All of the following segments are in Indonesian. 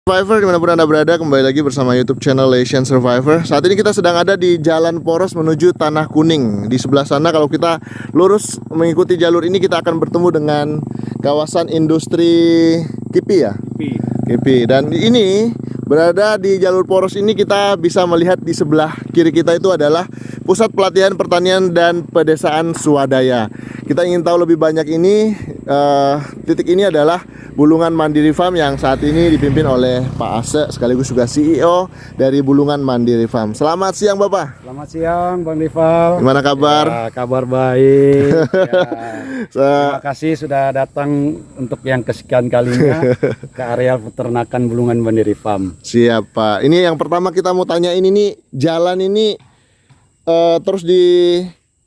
Survivor dimanapun Anda berada, kembali lagi bersama YouTube channel Asian Survivor. Saat ini kita sedang ada di Jalan Poros menuju Tanah Kuning. Di sebelah sana kalau kita lurus mengikuti jalur ini, kita akan bertemu dengan kawasan industri KIPI ya? KIPI. Dan ini berada di jalur poros ini, kita bisa melihat di sebelah kiri kita itu adalah Pusat Pelatihan Pertanian dan Pedesaan Swadaya. Kita ingin tahu lebih banyak ini, titik ini adalah Bulungan Mandiri Farm yang saat ini dipimpin oleh Pak Ase sekaligus juga CEO dari Bulungan Mandiri Farm. Selamat siang Bapak. Selamat siang Bang Rival. Gimana kabar? Ya, kabar baik. Terima kasih sudah datang untuk yang kesekian kalinya ke areal peternakan Bulungan Mandiri Farm. Siap Pak. Ini yang pertama kita mau tanya ini jalan ini terus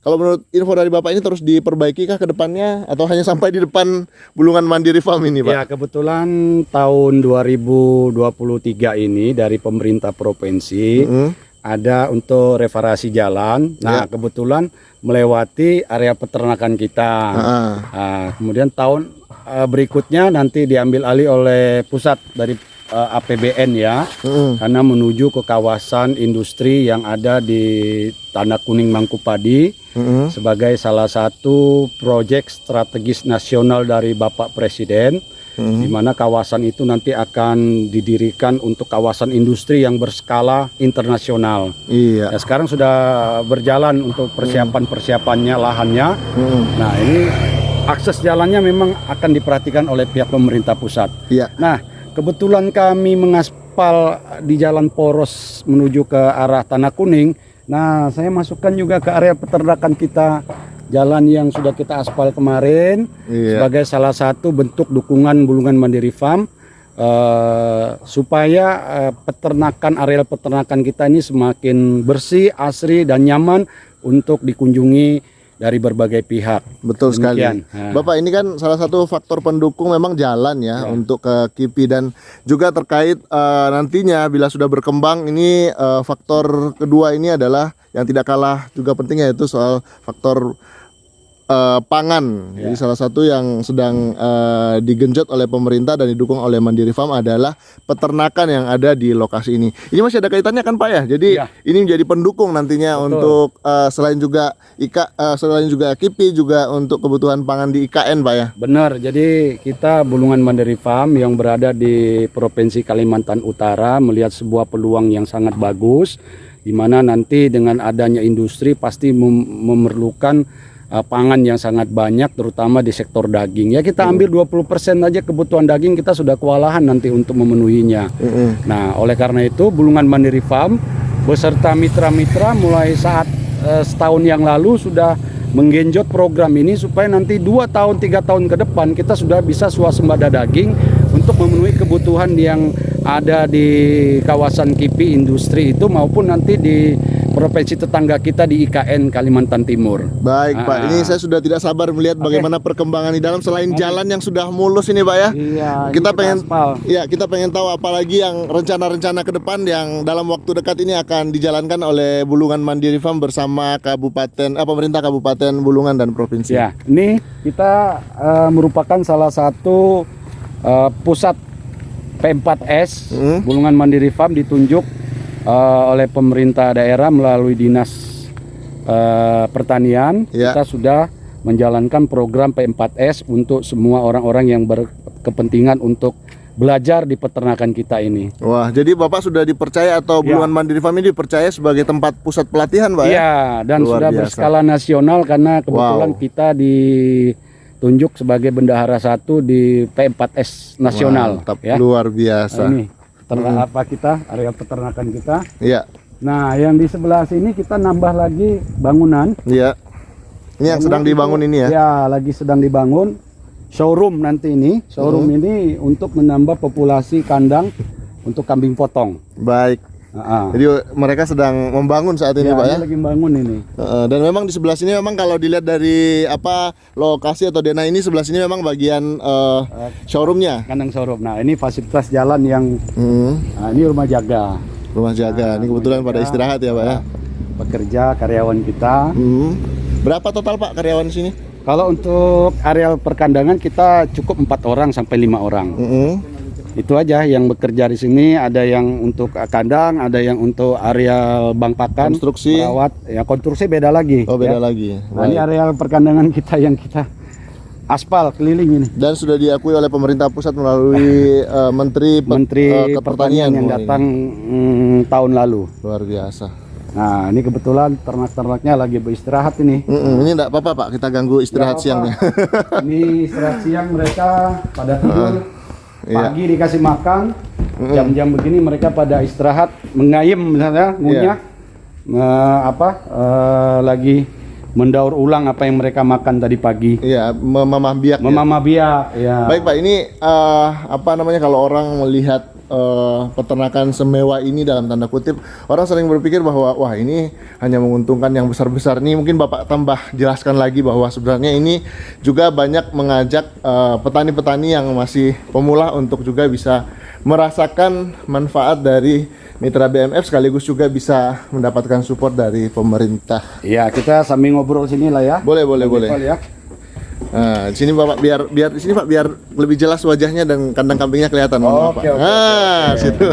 kalau menurut info dari Bapak ini terus diperbaiki kah ke depannya atau hanya sampai di depan Bulungan Mandiri Farm ini Pak? Ya, kebetulan tahun 2023 ini dari pemerintah provinsi ada untuk reparasi jalan. Nah, kebetulan melewati area peternakan kita. Nah, kemudian tahun berikutnya nanti diambil alih oleh pusat dari APBN ya, karena menuju ke kawasan industri yang ada di Tanah Kuning Mangkupadi sebagai salah satu proyek strategis nasional dari Bapak Presiden, di mana kawasan itu nanti akan didirikan untuk kawasan industri yang berskala internasional. Iya. Ya, sekarang sudah berjalan untuk persiapannya lahannya. Nah, ini akses jalannya memang akan diperhatikan oleh pihak pemerintah pusat. Iya. Nah, kebetulan kami mengaspal di Jalan Poros menuju ke arah Tanah Kuning. Nah, saya masukkan juga ke area peternakan kita, jalan yang sudah kita aspal kemarin, sebagai salah satu bentuk dukungan Bulungan Mandiri Farm, supaya areal peternakan kita ini semakin bersih, asri, dan nyaman untuk dikunjungi dari berbagai pihak. Betul sekali. Bapak, ini kan salah satu faktor pendukung memang jalan ya untuk ke KIPI, dan juga terkait nantinya bila sudah berkembang ini, faktor kedua ini adalah yang tidak kalah juga pentingnya, yaitu soal faktor pangan. Jadi salah satu yang sedang digenjot oleh pemerintah dan didukung oleh Mandiri Farm adalah peternakan yang ada di lokasi ini. Ini masih ada kaitannya kan Pak ya? Jadi ini menjadi pendukung nantinya untuk selain juga selain juga KIPI, juga untuk kebutuhan pangan di IKN Pak ya? Benar. Jadi kita Bulungan Mandiri Farm yang berada di Provinsi Kalimantan Utara melihat sebuah peluang yang sangat bagus, di mana nanti dengan adanya industri pasti memerlukan pangan yang sangat banyak, terutama di sektor daging. Ya, kita ambil 20% aja kebutuhan daging, kita sudah kewalahan nanti untuk memenuhinya. Nah, oleh karena itu Bulungan Mandiri Farm beserta mitra-mitra mulai saat setahun yang lalu sudah menggenjot program ini supaya nanti 2 tahun 3 tahun ke depan kita sudah bisa swasembada daging untuk memenuhi kebutuhan yang ada di kawasan KIPI industri itu, maupun nanti di provinsi tetangga kita di IKN Kalimantan Timur. Baik Pak, ini saya sudah tidak sabar melihat bagaimana perkembangan di dalam, selain jalan yang sudah mulus ini Pak ya. Iya, kita pengen tahu apalagi yang rencana-rencana ke depan yang dalam waktu dekat ini akan dijalankan oleh Bulungan Mandiri Farm bersama pemerintah Kabupaten Bulungan dan provinsi. Ya, ini kita merupakan salah satu pusat P4S. Bulungan Mandiri Farm ditunjuk oleh pemerintah daerah melalui dinas pertanian. Kita sudah menjalankan program P4S untuk semua orang-orang yang berkepentingan untuk belajar di peternakan kita ini. Wah, jadi Bapak sudah dipercaya atau Bulungan Mandiri Farm ini dipercaya sebagai tempat pusat pelatihan Pak ya? Iya, dan sudah berskala nasional karena kebetulan kita ditunjuk sebagai bendahara 1 di P4S nasional. Mantap, luar biasa. Ini area peternakan kita. Iya. Nah, yang di sebelah sini kita nambah lagi bangunan. Iya. Ini yang sedang dibangun ini ya? Ya, lagi sedang dibangun. Showroom nanti ini. Showroom ini untuk menambah populasi kandang untuk kambing potong. Baik. Jadi mereka sedang membangun saat ini Pak ya? Lagi membangun ini. Dan memang di sebelah sini memang kalau dilihat dari lokasi atau denah ini, sebelah sini memang bagian showroomnya. Kandang showroom. Nah, ini fasilitas jalan yang ini rumah jaga. Rumah jaga. Ini kebetulan pada istirahat ya Pak ya? Pekerja karyawan kita. Berapa total Pak karyawan di sini? Kalau untuk areal perkandangan kita cukup 4 orang sampai 5 orang. Itu aja yang bekerja di sini, ada yang untuk kandang, ada yang untuk areal bang pakan, Konstruksi. perawat. Ya konstruksi beda lagi. Oh, beda ya. lagi. Nah, ini Baik. areal perkandangan kita yang kita aspal keliling ini. Dan sudah diakui oleh pemerintah pusat melalui Menteri Pertanian yang Wah, datang tahun lalu. luar biasa. Nah, ini kebetulan ternak-ternaknya lagi beristirahat ini. Ini enggak apa-apa Pak, kita ganggu istirahat Nggak apa-apa. siangnya. Ini istirahat siang mereka pada tidur. Iya. Pagi dikasih makan, jam-jam begini mereka pada istirahat, mengayem misalnya, ngunyah, lagi mendaur ulang apa yang mereka makan tadi pagi. Iya, memamah biak. Ya. Memamah biak, ya. Baik Pak, ini apa namanya, kalau orang melihat peternakan semewah ini dalam tanda kutip, orang sering berpikir bahwa wah ini hanya menguntungkan yang besar-besar. Nih mungkin Bapak tambah jelaskan lagi bahwa sebenarnya ini juga banyak mengajak petani-petani yang masih pemula untuk juga bisa merasakan manfaat dari mitra BMF, sekaligus juga bisa mendapatkan support dari pemerintah. Iya, kita sambil ngobrol sini lah ya. Boleh. Ya. Nah, di sini Bapak biar di sini Pak, biar lebih jelas wajahnya dan kandang kambingnya kelihatan. Mohon maaf, Pak. Oke. Situ.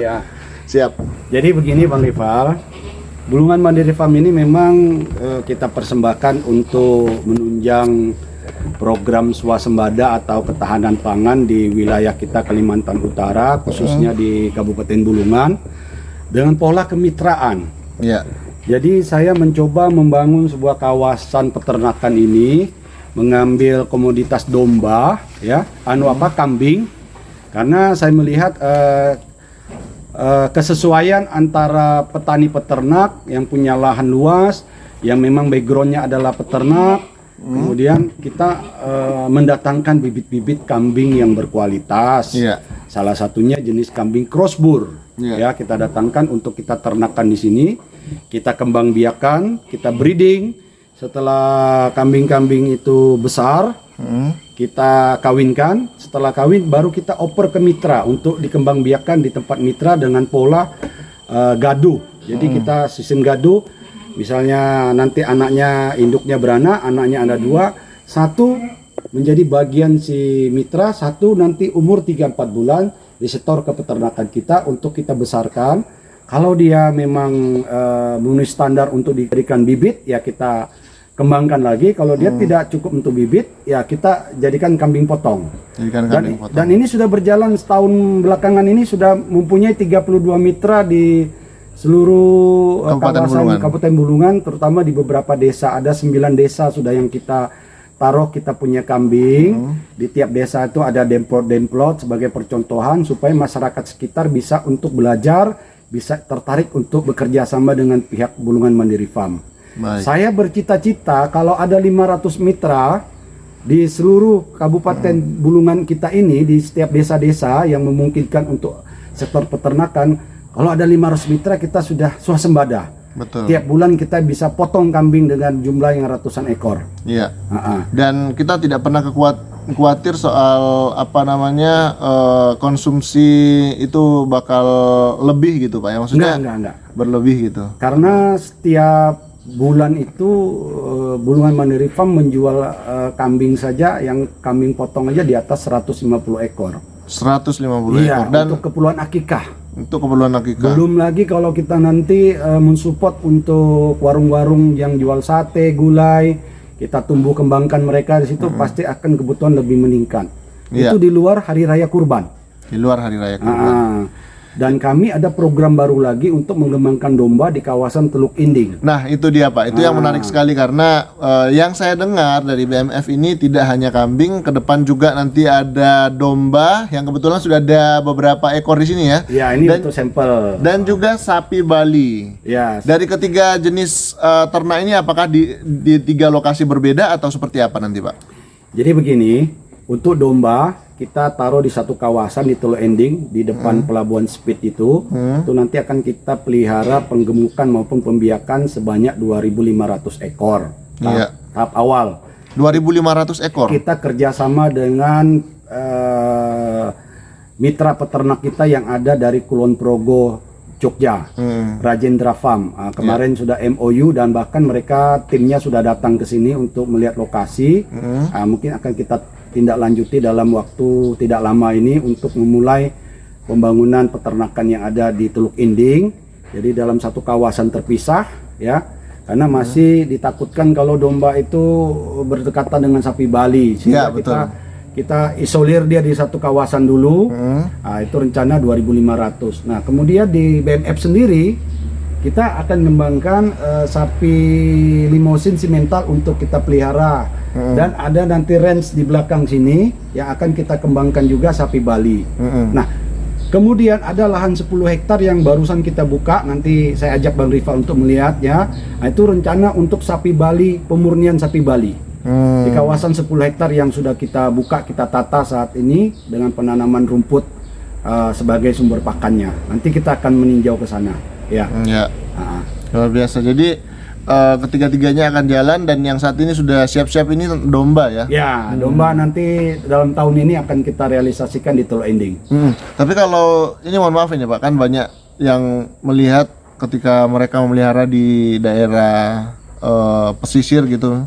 Iya. Siap. Jadi begini Bang Rival, Bulungan Mandiri Farm ini memang kita persembahkan untuk menunjang program swasembada atau ketahanan pangan di wilayah kita Kalimantan Utara, khususnya di Kabupaten Bulungan, dengan pola kemitraan. Ya. Jadi saya mencoba membangun sebuah kawasan peternakan ini, mengambil komoditas domba, ya, kambing, karena saya melihat kesesuaian antara petani peternak yang punya lahan luas, yang memang backgroundnya adalah peternak, kemudian kita mendatangkan bibit-bibit kambing yang berkualitas. Iya. Salah satunya jenis kambing crossbur, Iya. ya kita datangkan untuk kita ternakan di sini, kita kembang biakan, kita breeding. Setelah kambing-kambing itu besar, kita kawinkan. Setelah kawin, baru kita oper ke mitra untuk dikembangbiakan di tempat mitra dengan pola gaduh. Jadi kita sistem gaduh. Misalnya nanti anaknya, induknya beranak, anaknya ada 2, 1 menjadi bagian si mitra, 1 nanti umur 3-4 bulan disetor ke peternakan kita untuk kita besarkan. Kalau dia memang memenuhi standar untuk diberikan bibit, ya kita kembangkan lagi. Kalau dia tidak cukup untuk bibit, ya kita jadikan kambing potong. Dan ini sudah berjalan setahun belakangan ini, sudah mempunyai 32 mitra di seluruh kawasan Kabupaten Bulungan, terutama di beberapa desa. Ada 9 desa sudah yang kita taruh, kita punya kambing. Di tiap desa itu ada demplot sebagai percontohan supaya masyarakat sekitar bisa untuk belajar, bisa tertarik untuk bekerja sama dengan pihak Bulungan Mandiri Farm. Baik. Saya bercita-cita kalau ada 500 mitra di seluruh Kabupaten Bulungan kita ini, di setiap desa-desa yang memungkinkan untuk sektor peternakan, kalau ada 500 mitra kita sudah swasembada. Betul. Tiap bulan kita bisa potong kambing dengan jumlah yang ratusan ekor. Iya. Dan kita tidak pernah khawatir soal apa namanya konsumsi itu bakal lebih gitu Pak ya, maksudnya Enggak. berlebih gitu. Karena setiap bulan itu Bulungan Mandiri Farm menjual kambing saja, yang kambing potong aja di atas 150 ekor. 150 Iya, ekor. Dan untuk keperluan akikah. untuk keperluan akikah. Belum lagi kalau kita nanti mensupport untuk warung-warung yang jual sate, gulai, kita tumbuh kembangkan mereka di situ, pasti akan kebutuhan lebih meningkat. Iya. Itu di luar hari raya kurban. Di luar hari raya kurban. Dan kami ada program baru lagi untuk mengembangkan domba di kawasan Teluk Inding. Nah itu dia Pak, itu yang menarik sekali karena yang saya dengar dari BMF ini tidak hanya kambing, ke depan juga nanti ada domba yang kebetulan sudah ada beberapa ekor di sini ya. Ya, ini untuk sampel. Dan juga sapi Bali. Ya. Dari ketiga jenis ternak ini apakah di 3 lokasi berbeda atau seperti apa nanti Pak? Jadi begini, untuk domba kita taruh di satu kawasan di Teluk Ending di depan pelabuhan Speed itu nanti akan kita pelihara penggemukan maupun pembiakan sebanyak 2.500 ekor tahap awal. 2.500 ekor. Kita kerjasama dengan mitra peternak kita yang ada dari Kulon Progo, Jogja, Rajendra Farm. Kemarin sudah MOU dan bahkan mereka timnya sudah datang ke sini untuk melihat lokasi. Mungkin akan kita tindak lanjuti dalam waktu tidak lama ini untuk memulai pembangunan peternakan yang ada di Teluk Inding. Jadi dalam satu kawasan terpisah ya, karena masih ditakutkan kalau domba itu berdekatan dengan sapi Bali, sehingga kita isolir dia di satu kawasan dulu. Nah, itu rencana 2.500. Nah, kemudian di BMF sendiri kita akan mengembangkan sapi limosin simental untuk kita pelihara. Dan ada nanti range di belakang sini yang akan kita kembangkan juga sapi Bali. Nah, kemudian ada lahan 10 hektar yang barusan kita buka, nanti saya ajak Bang Rifa untuk melihatnya. Nah, itu rencana untuk sapi Bali, pemurnian sapi Bali. Di kawasan 10 hektar yang sudah kita buka, kita tata saat ini dengan penanaman rumput sebagai sumber pakannya. Nanti kita akan meninjau ke sana. Ya. Luar biasa. Jadi ketiga-tiganya akan jalan, dan yang saat ini sudah siap-siap ini domba ya? Ya, domba nanti dalam tahun ini akan kita realisasikan di Teluk Inding. Tapi kalau ini, mohon maaf ini Pak, kan banyak yang melihat ketika mereka memelihara di daerah pesisir gitu,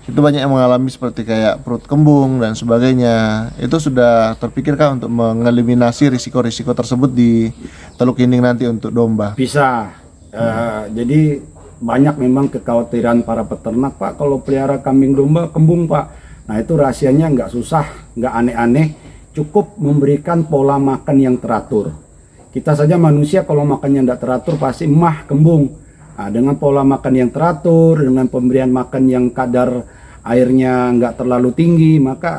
itu banyak yang mengalami seperti kayak perut kembung dan sebagainya. Itu sudah terpikirkah untuk mengeliminasi risiko-risiko tersebut di Teluk Inding nanti untuk domba? Bisa. Jadi banyak memang kekhawatiran para peternak, Pak, kalau pelihara kambing domba kembung, Pak. Nah, itu rahasianya nggak susah, nggak aneh-aneh, cukup memberikan pola makan yang teratur. Kita saja manusia kalau makannya nggak teratur pasti emah kembung. Nah, dengan pola makan yang teratur, dengan pemberian makan yang kadar airnya nggak terlalu tinggi, maka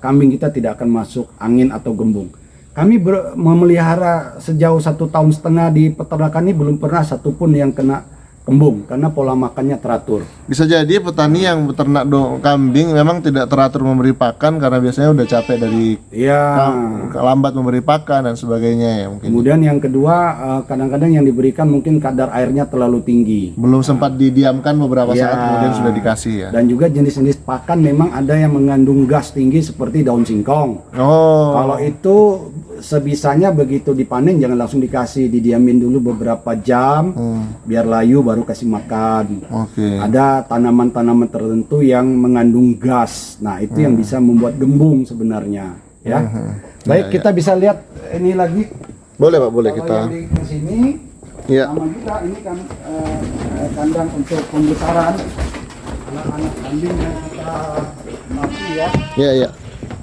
kambing kita tidak akan masuk angin atau gembung. Kami memelihara sejauh 1,5 tahun di peternakan ini belum pernah satupun yang kena kembung karena pola makannya teratur. Bisa jadi petani yang beternak kambing memang tidak teratur memberi pakan karena biasanya udah capek dari lambat memberi pakan dan sebagainya ya mungkin. Kemudian yang kedua, kadang-kadang yang diberikan mungkin kadar airnya terlalu tinggi. Belum sempat didiamkan beberapa saat kemudian sudah dikasih ya. Dan juga jenis-jenis pakan memang ada yang mengandung gas tinggi seperti daun singkong. Kalau itu sebisanya begitu dipanen jangan langsung dikasih, didiamin dulu beberapa jam biar layu baru kasih makan. Ada tanaman-tanaman tertentu yang mengandung gas. Nah, itu yang bisa membuat gembung sebenarnya, ya. Baik, kita bisa lihat ini lagi. Boleh, Pak, boleh. Kalau kita yang di sini sama juga ini kan kandang untuk pembesaran anak-anak kambing yang kita mati ya. Iya.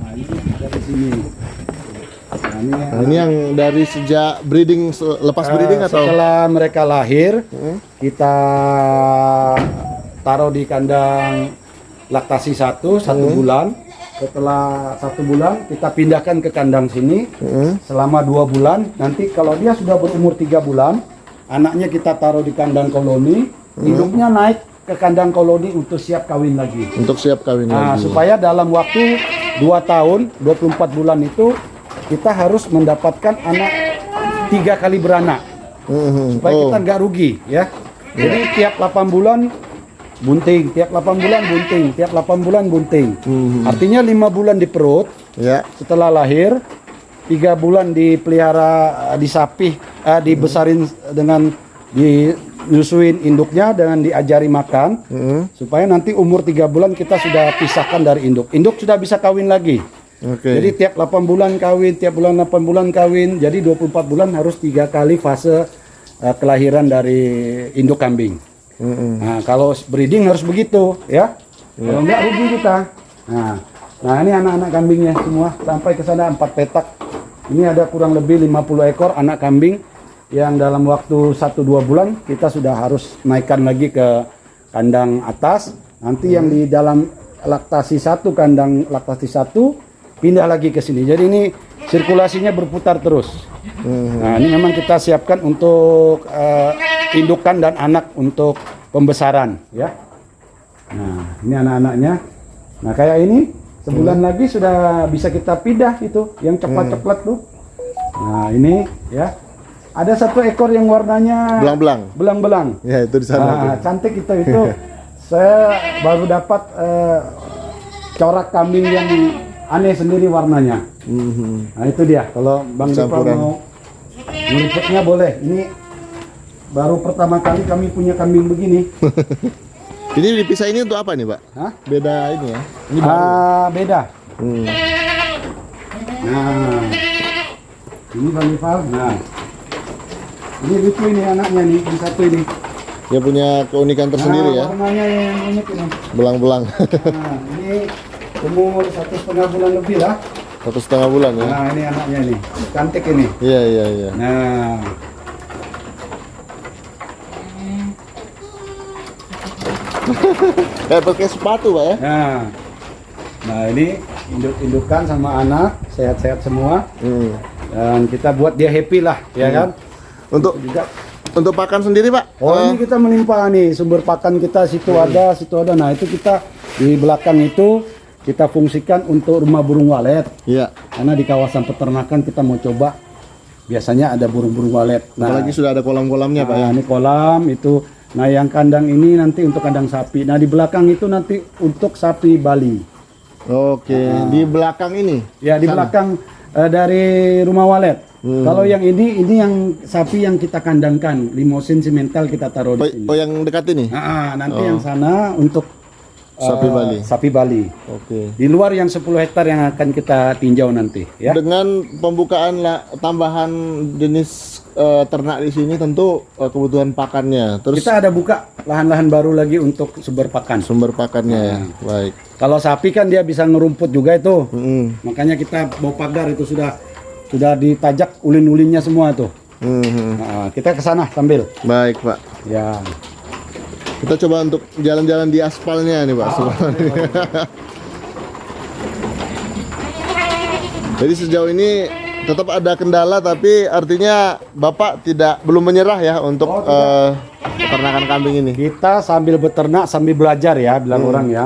Nah, ini dari sini. Nah, ini yang dari sejak breeding, lepas breeding atau? Setelah mereka lahir, kita taruh di kandang laktasi 1 bulan. Setelah 1 bulan, kita pindahkan ke kandang sini selama 2 bulan. Nanti kalau dia sudah berumur 3 bulan, anaknya kita taruh di kandang koloni, induknya naik ke kandang koloni untuk siap kawin lagi. Supaya dalam waktu 2 tahun, 24 bulan itu kita harus mendapatkan anak 3 kali beranak supaya kita nggak rugi ya. Jadi tiap 8 bulan bunting, tiap 8 bulan bunting, tiap 8 bulan bunting. Artinya 5 bulan di perut setelah lahir, 3 bulan dipelihara, disapih, dibesarin dengan dinyusuin induknya dengan diajari makan supaya nanti umur 3 bulan kita sudah pisahkan dari induk. Induk sudah bisa kawin lagi. Jadi tiap 8 bulan kawin, tiap bulan 8 bulan kawin. Jadi 24 bulan harus 3 kali fase kelahiran dari induk kambing. Nah, kalau breeding harus begitu ya. Kalau enggak rugi kita. Nah, ini anak-anak kambingnya semua sampai ke sana 4 petak. Ini ada kurang lebih 50 ekor anak kambing yang dalam waktu 1-2 bulan kita sudah harus naikkan lagi ke kandang atas. Nanti yang di dalam laktasi 1, kandang laktasi 1 pindah lagi ke sini. Jadi ini sirkulasinya berputar terus. Nah, ini memang kita siapkan untuk indukan dan anak untuk pembesaran ya. Nah, ini anak-anaknya. Nah, kayak ini sebulan lagi sudah bisa kita pindah itu yang coklat-coklat tuh. Nah, ini ya. Ada 1 ekor yang warnanya belang-belang. Ya, itu di sana. Nah, cantik itu. Saya baru dapat corak kambing yang aneh sendiri warnanya. Nah, itu dia. Kalau Bang Dipa mau meliputnya boleh. Ini baru pertama kali kami punya kambing begini. Ini dipisah ini untuk apa nih, Pak? Beda ini ya? Ini beda. Nah, ini Bang Ival. Nah, ini lucu ini anaknya nih, yang satu ini. Dia punya keunikan tersendiri ya. Warnanya yang unik ini. Belang-belang. Nah, ini umur 1,5 bulan lebih lah. 1,5 bulan ya. Nah, ini anaknya ini, cantik ini. Iya, iya, iya. Nah, Kayak pakai sepatu, Pak ya. nah ini induk-indukan sama anak, sehat-sehat semua. Dan kita buat dia happy lah, ya kan? Untuk Juga. untuk pakan sendiri, Pak. Oh, ini kita melimpah nih, sumber pakan kita situ ada, situ ada. Nah, itu kita di belakang itu kita fungsikan untuk rumah burung walet. Iya. Karena di kawasan peternakan kita mau coba biasanya ada burung-burung walet. Nah, Apalagi sudah ada kolam-kolamnya, Pak ya. ini kolam itu. Nah, yang kandang ini nanti untuk kandang sapi. Nah, di belakang itu nanti untuk sapi Bali. Oke, di belakang ini. Ya, di belakang dari rumah walet. Kalau yang ini yang sapi yang kita kandangkan, limosin simental kita taruh di sini. Oh, yang dekat ini. Nanti yang sana untuk Sapi Bali. Sapi Bali. Oke. Di luar yang 10 hektar yang akan kita tinjau nanti, ya. Dengan pembukaan tambahan jenis ternak di sini tentu kebutuhan pakannya. Terus Kita ada buka lahan-lahan baru lagi untuk sumber pakan. sumber pakannya ya. Baik. Kalau sapi kan dia bisa ngerumput juga itu. Mm-mm. Makanya kita bawa pagar itu sudah ditajak ulin-ulinnya semua tuh. Mhm. Nah, kita ke sana sambil. Baik, Pak. Ya. Kita coba untuk jalan-jalan di aspalnya nih, Pak. Jadi sejauh ini tetap ada kendala, tapi artinya Bapak belum menyerah ya untuk peternakan kambing ini. Kita sambil beternak sambil belajar ya, bilang orang ya.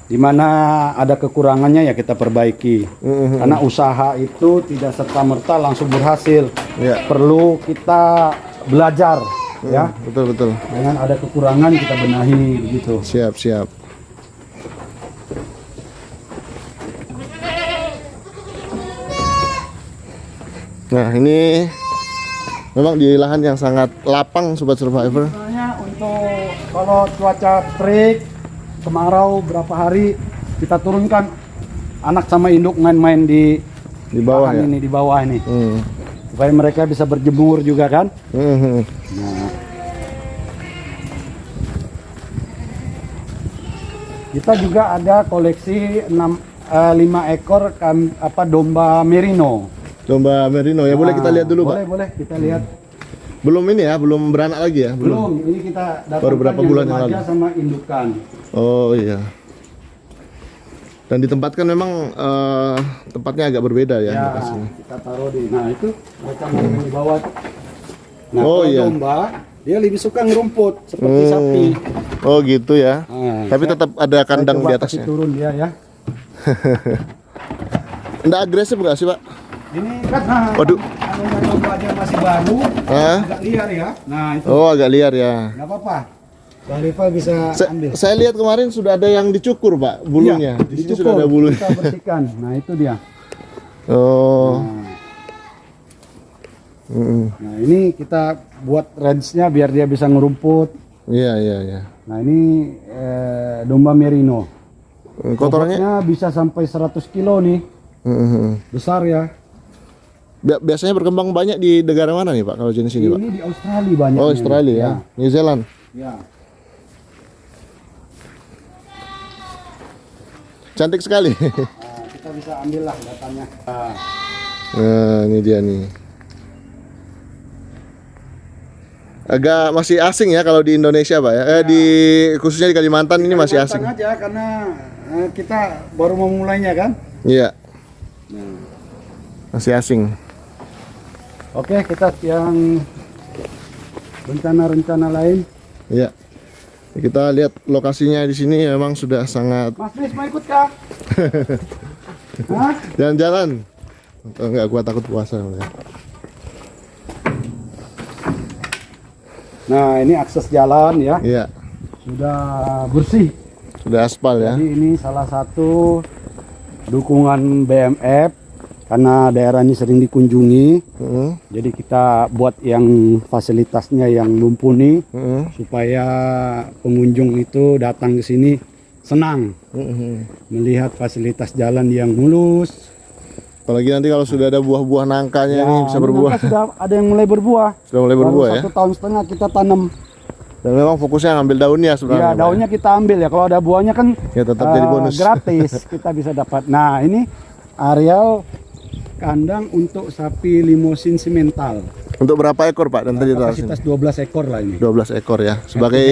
Di mana ada kekurangannya ya kita perbaiki. Karena usaha itu tidak serta-merta langsung berhasil. Ya. Perlu kita belajar ya. Betul. Dengan ada kekurangan kita benahi begitu. Siap. Nah, ini memang di lahan yang sangat lapang, Sobat Survivor. Misalnya untuk kalau cuaca terik, kemarau berapa hari kita turunkan anak sama induk main-main di Di bawah lahan ya. ini, di bawah ini. Supaya mereka bisa berjemur juga kan. Nah, kita juga ada koleksi 5 ekor domba merino. Domba merino ya, boleh kita lihat dulu, Pak. Boleh kita lihat. Belum ini ya, belum beranak lagi ya? Belum, ini kita datangkan Baru berapa bulan yang remaja lalu? sama indukan. Oh iya. Dan ditempatkan memang tempatnya agak berbeda ya, Ya, lokasinya. kita taruh di. Nah, itu mereka main di bawah tuh. Nah, Oh, kalau iya. domba dia lebih suka ngerumput seperti sapi. Oh gitu ya. Nah, Tapi tetap ada kandang coba di kasih atasnya. turun dia ya. Nggak agresif nggak sih, Pak? Ini kan Waduh. anunya domba aja masih baru, Hah? agak liar ya. Nah, itu Oh agak liar ya. nggak apa-apa. Bang Rival bisa ambil. Saya lihat kemarin sudah ada yang dicukur, Pak, bulunya. Iya, Di sini dicukur, sudah ada bulunya. Kita bersihkan. Nah, itu dia. Oh. Nah, ini kita buat range-nya biar dia bisa ngerumput. Iya. Nah, ini domba merino. Kotorannya Bobotnya bisa sampai 100 kilo nih. Besar ya. biasanya berkembang banyak di negara mana nih, Pak, kalau jenis ini, Pak? Ini di Australia banyak. Oh, Australia ya. New Zealand. Ya. Cantik sekali. Nah, kita bisa ambil lah datanya. Nah, ini dia nih. Agak masih asing ya kalau di Indonesia, Pak ya. Khususnya di Kalimantan ini masih asing. Aja karena kita baru memulainya kan. Iya. Masih asing. Oke, kita yang rencana-rencana lain. Iya. Kita lihat lokasinya di sini memang sudah sangat Mas Nis mau ikut kah? Hah? jalan-jalan. Enggak, gua takut puasa. Nah, ini akses jalan ya. Iya. Sudah bersih. Sudah aspal ya. Jadi ini salah satu dukungan BMF karena daerah ini sering dikunjungi. Jadi kita buat yang fasilitasnya yang mumpuni supaya pengunjung itu datang ke sini senang melihat fasilitas jalan yang mulus. Apalagi nanti kalau sudah ada buah-buah nangkanya Ya, ini bisa berbuah. nangka sudah ada yang mulai berbuah. Sudah mulai Baru berbuah ya. 1,5 tahun kita tanam. Dan memang fokusnya ngambil daunnya Ya, sebenarnya. Pak, ya. daunnya kita ambil ya. Kalau ada buahnya kan Ya, tetap jadi bonus. gratis kita bisa dapat. Nah, ini areal kandang untuk sapi limosin simental. Untuk berapa ekor Pak? Dan tadi Kapasitas 12 ekor lah ini. 12 ekor ya. Sebagai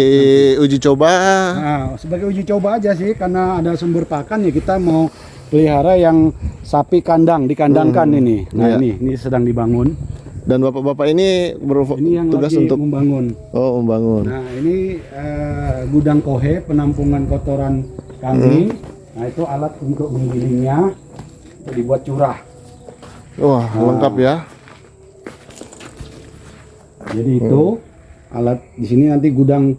uji coba. Nah, sebagai uji coba aja sih, karena ada sumber pakan ya kita mau pelihara yang sapi kandang, dikandangkan ini. Nah, Iya. ini sedang dibangun. Dan bapak-bapak ini Ini yang bertugas lagi untuk membangun. membangun. Nah, ini gudang kohe, penampungan kotoran kambing. Nah, itu alat untuk menggilingnya, untuk dibuat curah. Wah, lengkap ya. Jadi itu alat di sini nanti gudang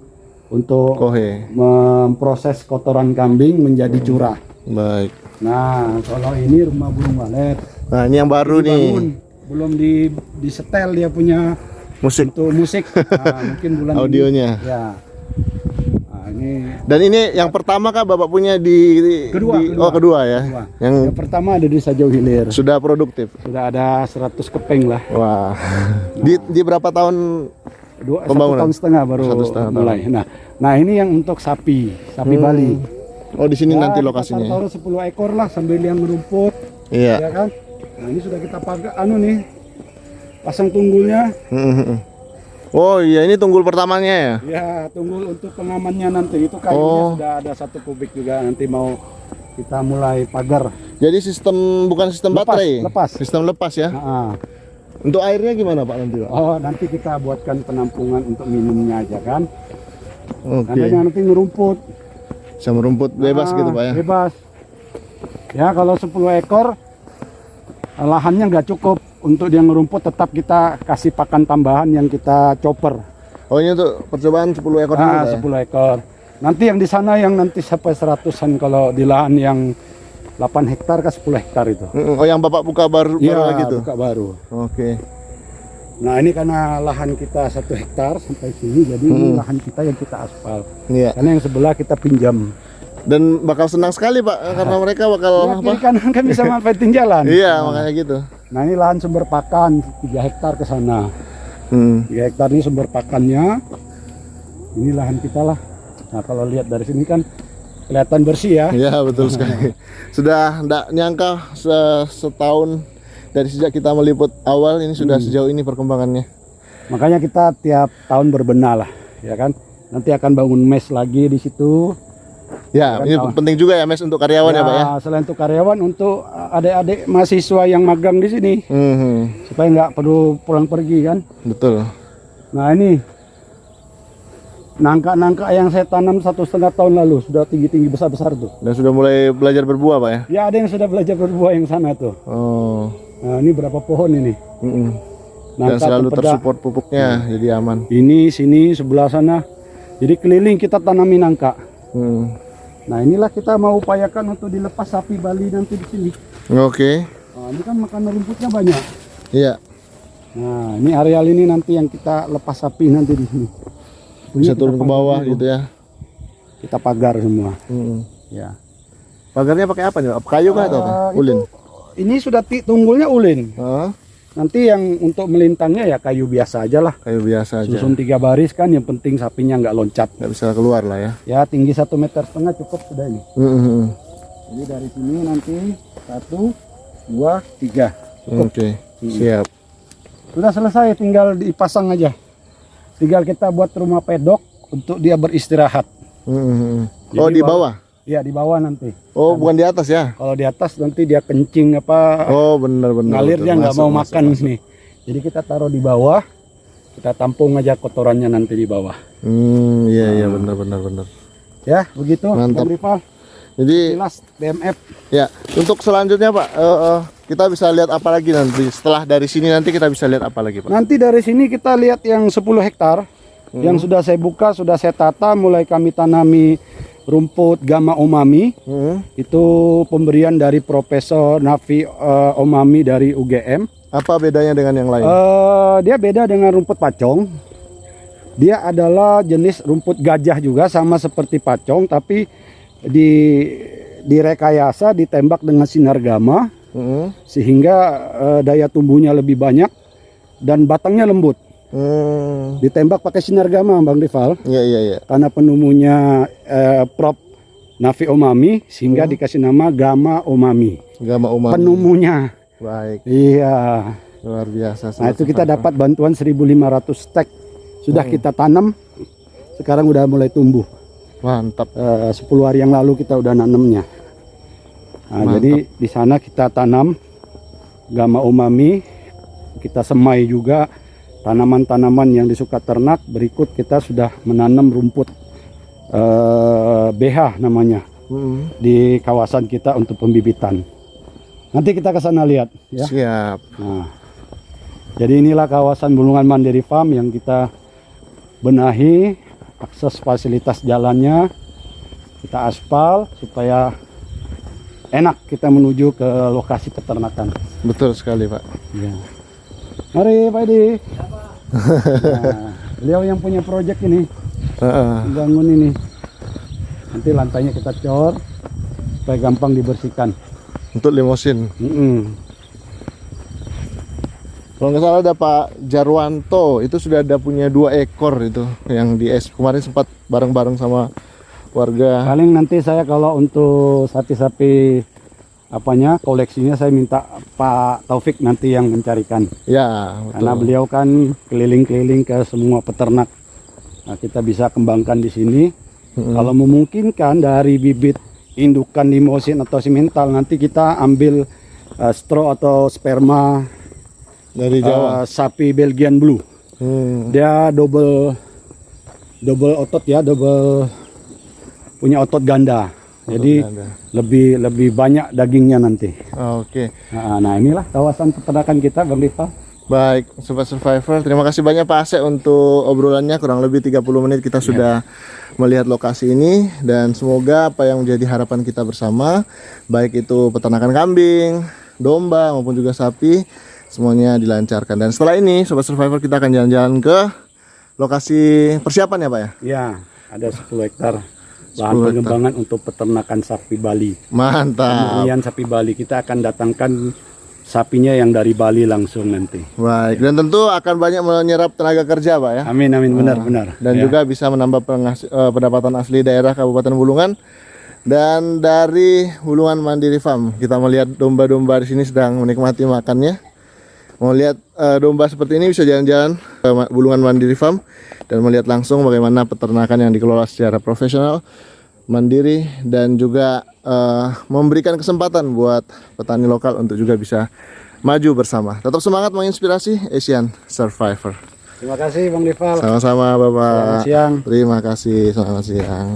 untuk Kohe. memproses kotoran kambing menjadi curah. Baik. Nah, kalau ini rumah burung walet. Nah, ini yang baru Dibangun. nih. Belum disetel dia punya Musik. untuk musik. Nah, mungkin bulan Audionya. ini. Ya. Nah, ini Dan ini yang pertama kah Bapak punya Kedua, di- kedua. Oh, kedua ya. kedua. Yang Yang pertama ada di Sajau Hilir. sudah produktif. Sudah ada 100 kepeng lah. Wah. Di berapa tahun? 1,5 Pembangunan? tahun baru 1,5 tahun. mulai. Nah, ini yang untuk sapi Bali. Oh, di sini nanti kita lokasinya. taruh 10 ekor lah sambil yang merumput, Iya. ya kan? Nah, ini sudah kita pakai nih. Pasang tunggulnya. Oh iya, ini tunggul pertamanya ya. Ya, tunggul untuk pengamannya nanti. Itu kayunya Oh. sudah ada 1 kubik juga, nanti mau kita mulai pagar. Jadi bukan sistem Lepas, baterai. lepas. Sistem lepas ya. Nah, Untuk airnya gimana Pak nanti Pak? oh, nanti kita buatkan penampungan untuk minumnya aja kan. Oke. Nantinya nanti ngerumput. Bisa merumput bebas gitu Pak ya. Bebas. Ya, kalau 10 ekor lahannya nggak cukup untuk dia ngerumput, tetap kita kasih pakan tambahan yang kita chopper. Oh, ini untuk percobaan 10 ekor dulu Pak ya? 10 ekor. Nanti yang di sana yang nanti sampai 100-an kalau di lahan yang 8 hektar ke 10 hektar itu. Oh, yang Bapak buka baru Iya, lagi tuh. buka baru. Oke. Nah, ini karena lahan kita 1 hektar sampai sini, jadi ini lahan kita yang kita aspal. Iya. Karena yang sebelah kita pinjam. Dan bakal senang sekali Pak karena mereka bakal Ya, kiri kanan kan bisa manfaatin jalan. Iya, makanya gitu. Nah, ini lahan sumber pakan 3 hektar ke sana. 3 Hmm. hektar ini sumber pakannya. Ini lahan kita lah. Nah, kalau lihat dari sini kan kelihatan bersih ya. Iya, betul sekali. Sudah enggak nyangka setahun dari sejak kita meliput awal ini sudah sejauh ini perkembangannya. Makanya kita tiap tahun berbenah lah, ya kan. Nanti akan bangun mes lagi di situ. Ya, ini penting juga ya Mes untuk karyawan ya Pak ya. Selain untuk karyawan, untuk adik-adik mahasiswa yang magang di sini, supaya nggak perlu pulang pergi kan. Betul. Nah, ini nangka-nangka yang saya tanam 1,5 tahun lalu sudah tinggi-tinggi besar-besar tuh. Dan sudah mulai belajar berbuah Pak ya. Ya, ada yang sudah belajar berbuah yang sana tuh. Oh. Nah, ini berapa pohon ini? Dan Nangka selalu tempeda. tersupport pupuknya jadi aman. Ini, sini, sebelah sana. Jadi keliling kita tanami nangka. Nah, inilah kita mau upayakan untuk dilepas sapi Bali nanti di sini. Oke. Nah, ini kan makan rumputnya banyak. Iya. Nah, ini areal ini nanti yang kita lepas sapi nanti di sini. Bisa Kita turun ke pagar bawah dulu. gitu ya. Kita pagar semua. Ya. Pagarnya pakai apa nih Pak? Kayu kah atau apa? Itu- Ulin. Ini sudah tunggulnya ulin. Hah? Nanti yang untuk melintangnya ya kayu biasa aja lah. Kayu biasa aja. Susun 3 baris kan, yang penting sapinya nggak loncat. Nggak bisa keluar lah ya. Ya, tinggi 1,5 meter cukup sudah ini. Mm-mm. Jadi dari sini nanti 1, 2, 3. Oke. Siap. Sudah selesai, tinggal dipasang aja. Tinggal kita buat rumah pedok untuk dia beristirahat. Mm-mm. Oh, Jadi di bawah. Ya, di bawah nanti. Oh, bukan di atas ya. Kalau di atas nanti dia kencing apa, Oh, benar-benar. ngalir dia nggak mau Masuk, makan masuk. nih. Jadi kita taruh di bawah, kita tampung aja kotorannya nanti di bawah. Iya iya benar. Ya, begitu. Mantap. Bang Rival. Jadi Jelas BMF. ya, untuk selanjutnya Pak, kita bisa lihat apa lagi nanti? Setelah dari sini nanti kita bisa lihat apa lagi Pak? Nanti dari sini kita lihat yang 10 hektar yang sudah saya buka, sudah saya tata, mulai kami tanami rumput Gamma Omami. Itu pemberian dari Profesor Nafi Omami dari UGM. Apa bedanya dengan yang lain? Dia beda dengan rumput pacong. Dia adalah jenis rumput gajah juga, sama seperti pacong, tapi direkayasa, ditembak dengan sinar gamma sehingga daya tumbuhnya lebih banyak dan batangnya lembut. Ditembak pakai sinar gamma, Bang Rival. Iya. Karena penemunya Prof Nafi Omami sehingga dikasih nama Gamma Omami. Gamma umami. Penemunya. Baik. Iya. Luar biasa. Nah, itu kita dapat bantuan 1.500 stek. Sudah kita tanam. Sekarang udah mulai tumbuh. Mantap. 10 hari yang lalu kita udah nanamnya. Nah, jadi di sana kita tanam Gamma Omami. Kita semai juga tanaman-tanaman yang disuka ternak. Berikut kita sudah menanam rumput BH namanya di kawasan kita untuk pembibitan. Nanti kita ke sana lihat ya. Siap. Nah, jadi inilah kawasan Bulungan Mandiri Farm yang kita benahi, akses fasilitas jalannya kita aspal supaya enak kita menuju ke lokasi peternakan. Betul sekali, Pak. Ya. Mari Pak Edi. Nah, beliau yang punya proyek ini, bangun ini. Nanti lantainya kita cor supaya gampang dibersihkan. Untuk limosin. Kalau nggak salah ada Pak Jarwanto, itu sudah ada punya 2 ekor itu yang di kemarin sempat bareng-bareng sama warga. Paling nanti saya kalau untuk sapi-sapi koleksinya saya minta Pak Taufik nanti yang mencarikan. Ya, betul. Karena beliau kan keliling-keliling ke semua peternak. Nah, kita bisa kembangkan di sini. Kalau memungkinkan dari bibit indukan limosin atau simental, nanti kita ambil straw atau sperma Dari Jawa. sapi Belgian Blue. Dia double otot ya, punya otot ganda. Jadi lebih banyak dagingnya nanti. Oke. Nah, inilah kawasan peternakan kita, Bang Rifa. Baik, Sobat Survivor, terima kasih banyak Pak Asep untuk obrolannya. Kurang lebih 30 menit kita sudah melihat lokasi ini. Dan semoga apa yang menjadi harapan kita bersama, baik itu peternakan kambing, domba maupun juga sapi, semuanya dilancarkan. Dan setelah ini Sobat Survivor, kita akan jalan-jalan ke lokasi persiapan ya Pak ya? Ya, ada 10 hektar lahan pengembangan untuk peternakan sapi Bali. Mantap. Kemudian sapi Bali kita akan datangkan sapinya yang dari Bali langsung nanti. Baik, dan tentu akan banyak menyerap tenaga kerja Pak ya. Amin benar. Dan juga bisa menambah pendapatan asli daerah Kabupaten Bulungan. Dan dari Bulungan Mandiri Farm kita melihat domba-domba di sini sedang menikmati makannya. Mau lihat domba seperti ini bisa jalan-jalan ke Bulungan Mandiri Farm dan melihat langsung bagaimana peternakan yang dikelola secara profesional, mandiri, dan juga memberikan kesempatan buat petani lokal untuk juga bisa maju bersama. Tetap semangat menginspirasi Asian Survivor. Terima kasih Bang Rival. Sama-sama Bapak. Selamat siang. Terima kasih, selamat siang.